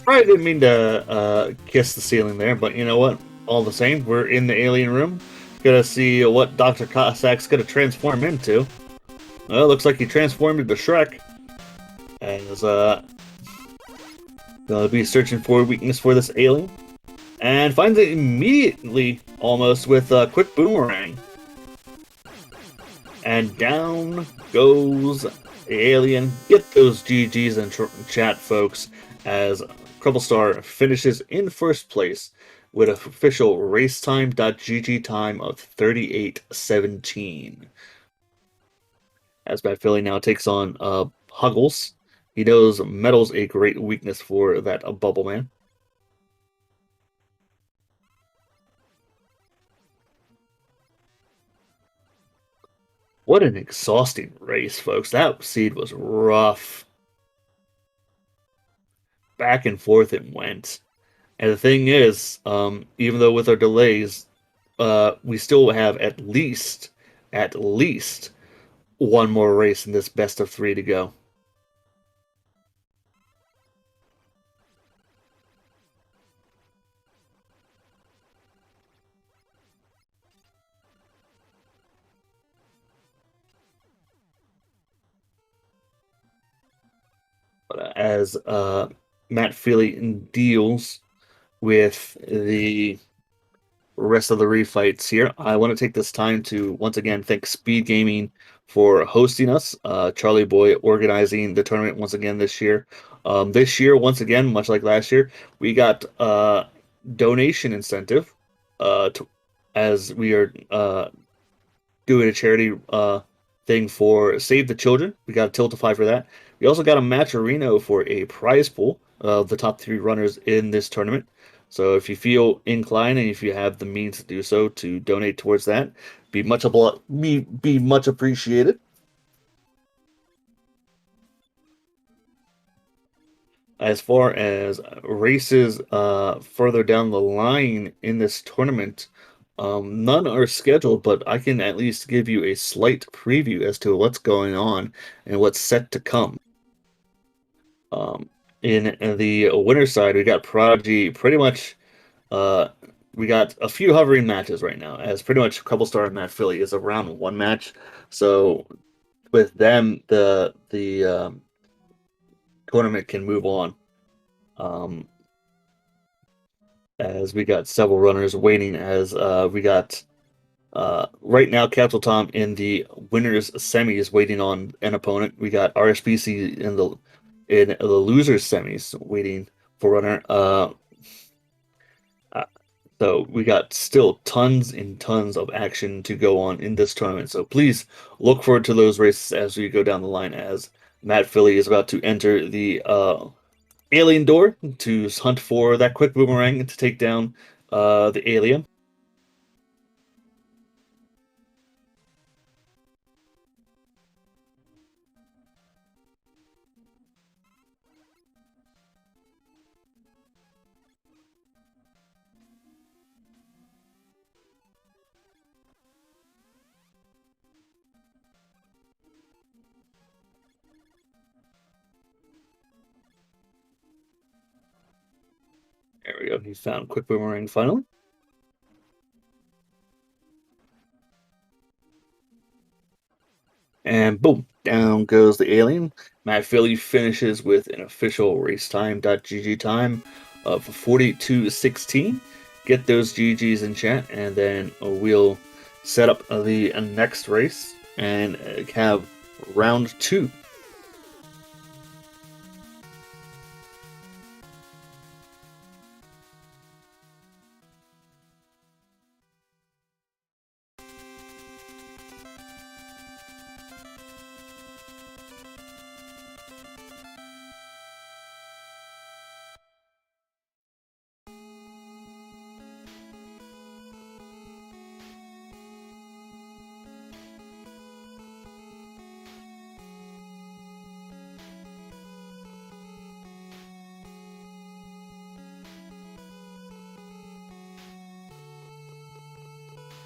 Probably didn't mean to kiss the ceiling there, but you know what? All the same, we're in the Alien room. Gonna see what Dr. Cossack's gonna transform into. Well, looks like he transformed into Shrek. As gonna be searching for a weakness for this alien. And finds it immediately, almost, with a quick boomerang. And down goes the alien. Get those GGs in chat, folks, as CrebleStar finishes in first place with an official racetime.gg time of 38:17. As matphilly now takes on Huggles. He knows metal's a great weakness for that Bubble Man. What an exhausting race, folks. That seed was rough. Back and forth it went. And the thing is, even though with our delays, we still have at least one more race in this best of three to go. But as matphilly deals with the rest of the refights here, I want to take this time to once again thank SpeedGaming for hosting us. Charlie Boy organizing the tournament once again this year. This year, once again, much like last year, we got donation incentive to, as we are doing a charity thing for Save the Children. We got a Tiltify for that. We also got a Matcherino for a prize pool of the top 3 runners in this tournament. So if you feel inclined and if you have the means to do so to donate towards that, be much appreciated. As far as races further down the line in this tournament, none are scheduled, but I can at least give you a slight preview as to what's going on and what's set to come. Um, in the winner side, we got Prodigy pretty much. Uh, we got a few hovering matches right now, as pretty much CrebleStar and matphilly is a round 1 match. So with them, the tournament can move on. Um, as we got several runners waiting, as we got right now Capital Tom in the winners semis waiting on an opponent. We got RSPC in the losers semis waiting for runner. Uh, so we got still tons and tons of action to go on in this tournament. So please look forward to those races as we go down the line, as matphilly is about to enter the alien door to hunt for that quick boomerang to take down the alien. There we go. He found quick boomerang finally. And boom, down goes the alien. matphilly finishes with an official racetime.gg time of 42:16. Get those GGs in chat, and then we'll set up the next race and have round 2.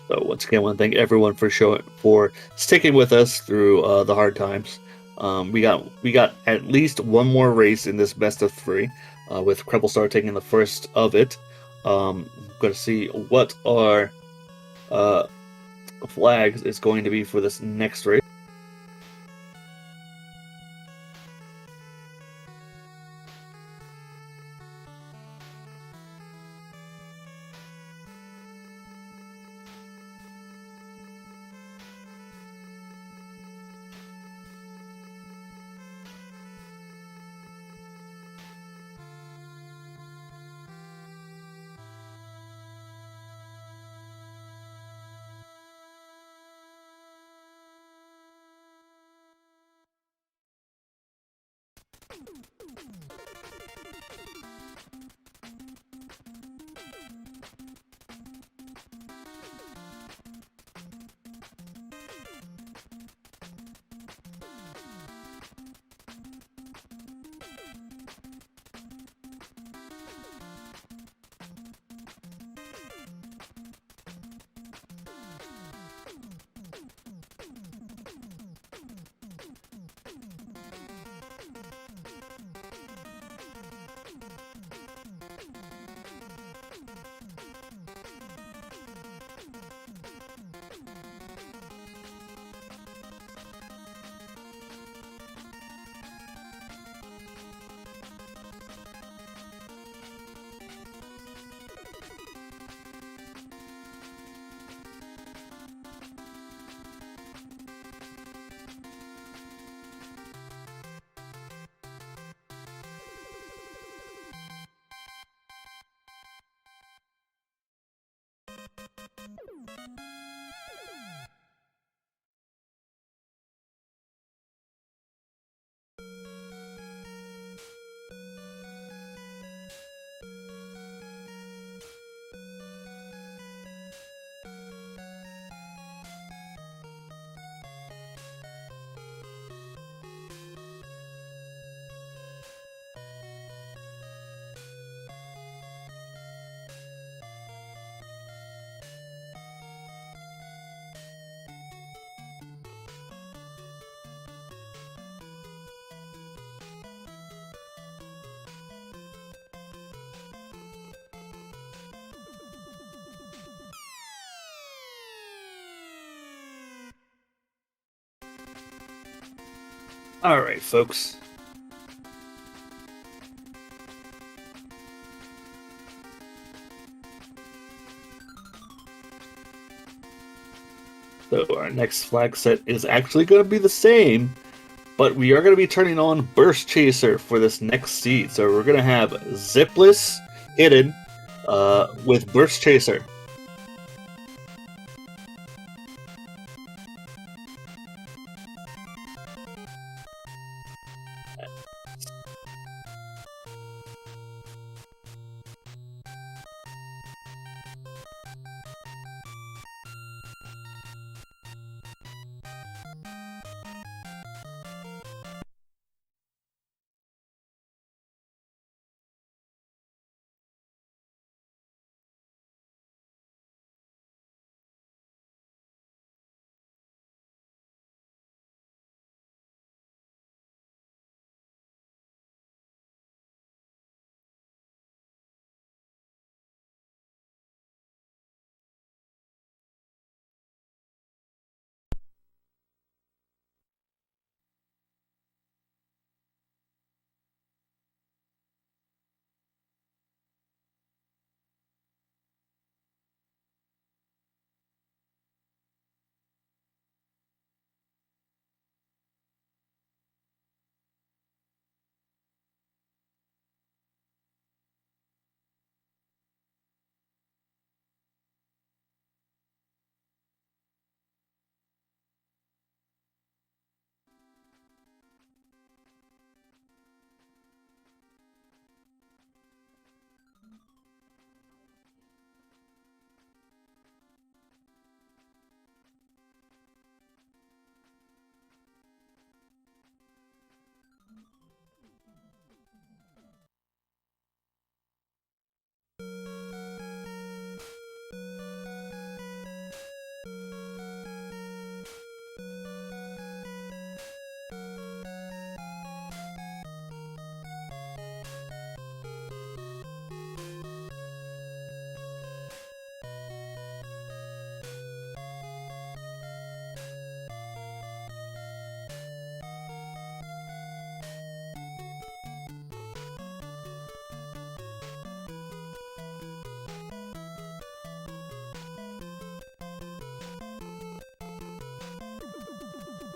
So once again, I want to thank everyone for sticking with us through the hard times. We got at least one more race in this best of 3, with CrebleStar taking the first of it. I'm going to see what our flags is going to be for this next race. All right, folks. So our next flag set is actually going to be the same, but we are going to be turning on Burst Chaser for this next seed. So we're going to have Zipless hidden with Burst Chaser.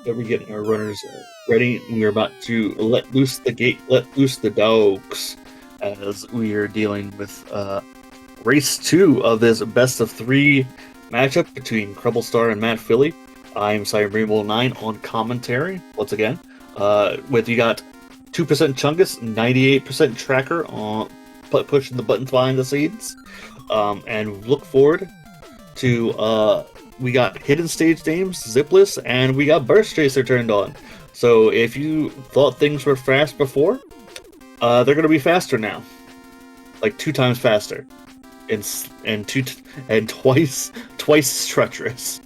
So we're getting our runners ready, and we're about to let loose the dogs, as we are dealing with race 2 of this best of 3 matchup between CrebleStar and matphilly. I'm Cyber9 on commentary once again. With you got 2% Chungus, 98% Tracker on pushing the buttons behind the scenes, and look forward to we got Hidden Stage Names, Zipless, and we got Burst Chaser turned on. So if you thought things were fast before, they're going to be faster now, like 2 times faster, and twice treacherous.